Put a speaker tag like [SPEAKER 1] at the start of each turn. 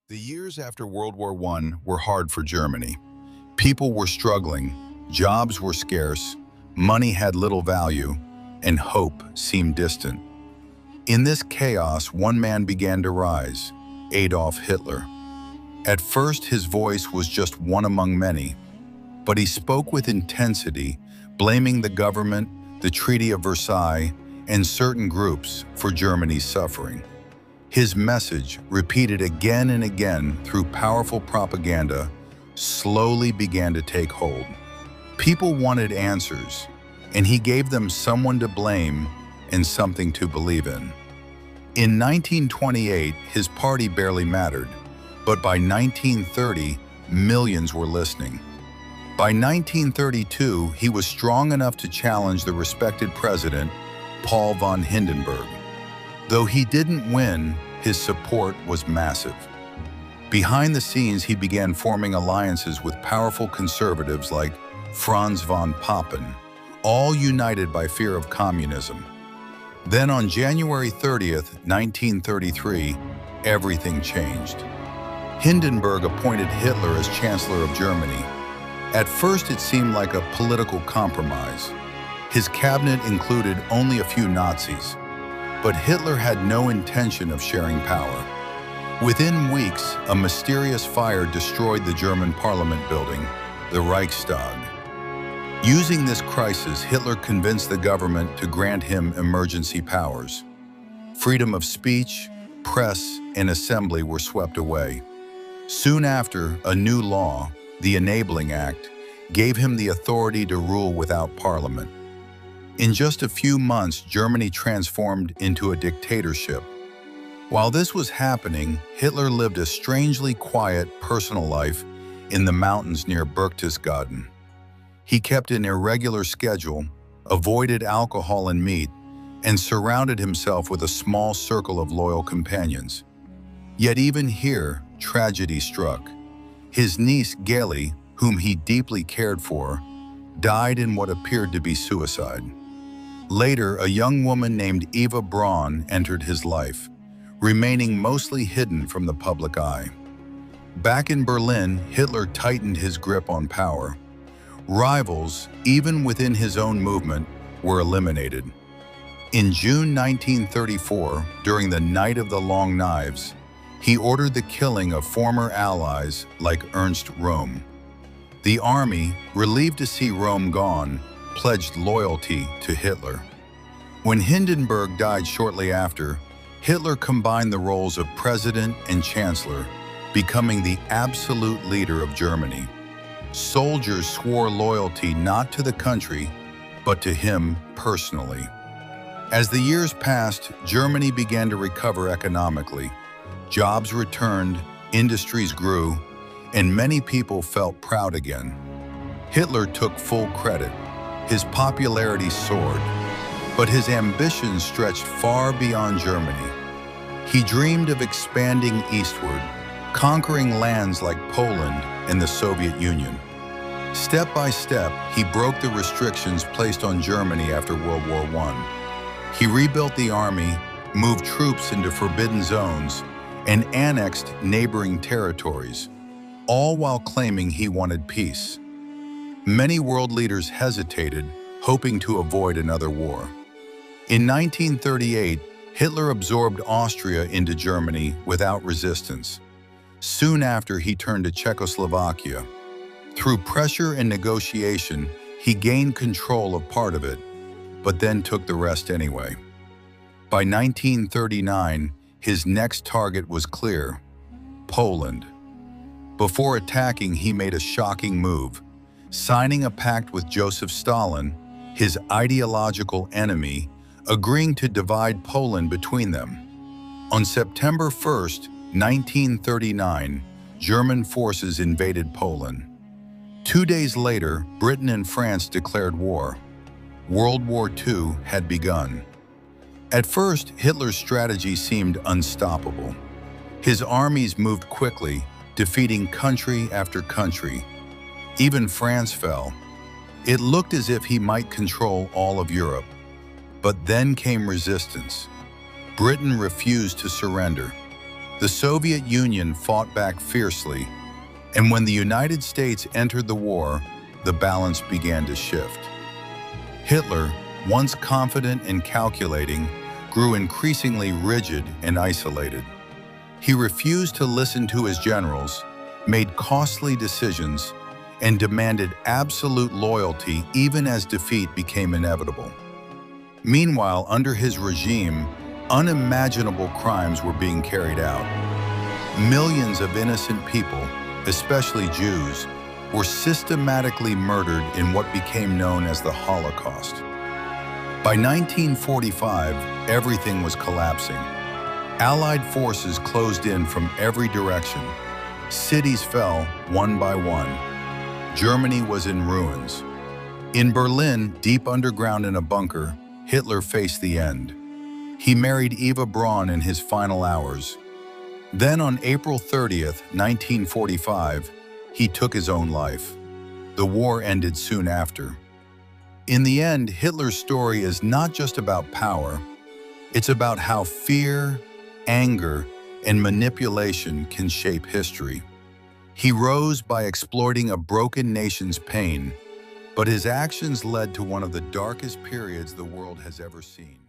[SPEAKER 1] The years after World War I were hard for Germany. People were struggling, jobs were scarce, money had little value, and hope seemed distant. In this chaos, one man began to rise, Adolf Hitler. At first, his voice was just one among many, but he spoke with intensity, blaming the government, the Treaty of Versailles, and certain groups for Germany's suffering. His message, repeated again and again through powerful propaganda, slowly began to take hold. People wanted answers, and he gave them someone to blame and something to believe in. In 1928, his party barely mattered, but by 1930, millions were listening. By 1932, he was strong enough to challenge the respected president, Paul von Hindenburg. Though he didn't win, his support was massive. Behind the scenes, he began forming alliances with powerful conservatives like Franz von Papen, all united by fear of communism. Then on January 30th, 1933, everything changed. Hindenburg appointed Hitler as Chancellor of Germany. At first, it seemed like a political compromise. His cabinet included only a few Nazis. But Hitler had no intention of sharing power. Within weeks, a mysterious fire destroyed the German parliament building, the Reichstag. Using this crisis, Hitler convinced the government to grant him emergency powers. Freedom of speech, press, and assembly were swept away. Soon after, a new law, the Enabling Act, gave him the authority to rule without parliament. In just a few months, Germany transformed into a dictatorship. While this was happening, Hitler lived a strangely quiet personal life in the mountains near Berchtesgaden. He kept an irregular schedule, avoided alcohol and meat, and surrounded himself with a small circle of loyal companions. Yet even here, tragedy struck. His niece, Geli, whom he deeply cared for, died in what appeared to be suicide. Later, a young woman named Eva Braun entered his life, remaining mostly hidden from the public eye. Back in Berlin, Hitler tightened his grip on power. Rivals, even within his own movement, were eliminated. In June 1934, during the Night of the Long Knives, he ordered the killing of former allies like Ernst Röhm. The army, relieved to see Röhm gone, pledged loyalty to Hitler. When Hindenburg died shortly after, Hitler combined the roles of president and chancellor, becoming the absolute leader of Germany. Soldiers swore loyalty not to the country, but to him personally. As the years passed, Germany began to recover economically. Jobs returned, industries grew, and many people felt proud again. Hitler took full credit. His popularity soared, but his ambitions stretched far beyond Germany. He dreamed of expanding eastward, conquering lands like Poland and the Soviet Union. Step by step, he broke the restrictions placed on Germany after World War I. He rebuilt the army, moved troops into forbidden zones, and annexed neighboring territories, all while claiming he wanted peace. Many world leaders hesitated, hoping to avoid another war. In 1938, Hitler absorbed Austria into Germany without resistance. Soon after, he turned to Czechoslovakia. Through pressure and negotiation, he gained control of part of it, but then took the rest anyway. By 1939, his next target was clear: Poland. Before attacking, he made a shocking move, signing a pact with Joseph Stalin, his ideological enemy, agreeing to divide Poland between them. On September 1st, 1939, German forces invaded Poland. 2 days later, Britain and France declared war. World War II had begun. At first, Hitler's strategy seemed unstoppable. His armies moved quickly, defeating country after country. Even France fell. It looked as if he might control all of Europe. But then came resistance. Britain refused to surrender. The Soviet Union fought back fiercely, and when the United States entered the war, the balance began to shift. Hitler, once confident and calculating, grew increasingly rigid and isolated. He refused to listen to his generals, made costly decisions, and demanded absolute loyalty even as defeat became inevitable. Meanwhile, under his regime, unimaginable crimes were being carried out. Millions of innocent people, especially Jews, were systematically murdered in what became known as the Holocaust. By 1945, everything was collapsing. Allied forces closed in from every direction. Cities fell one by one. Germany was in ruins. In Berlin, deep underground in a bunker, Hitler faced the end. He married Eva Braun in his final hours. Then on April 30th, 1945, he took his own life. The war ended soon after. In the end, Hitler's story is not just about power. It's about how fear, anger, and manipulation can shape history. He rose by exploiting a broken nation's pain, but his actions led to one of the darkest periods the world has ever seen.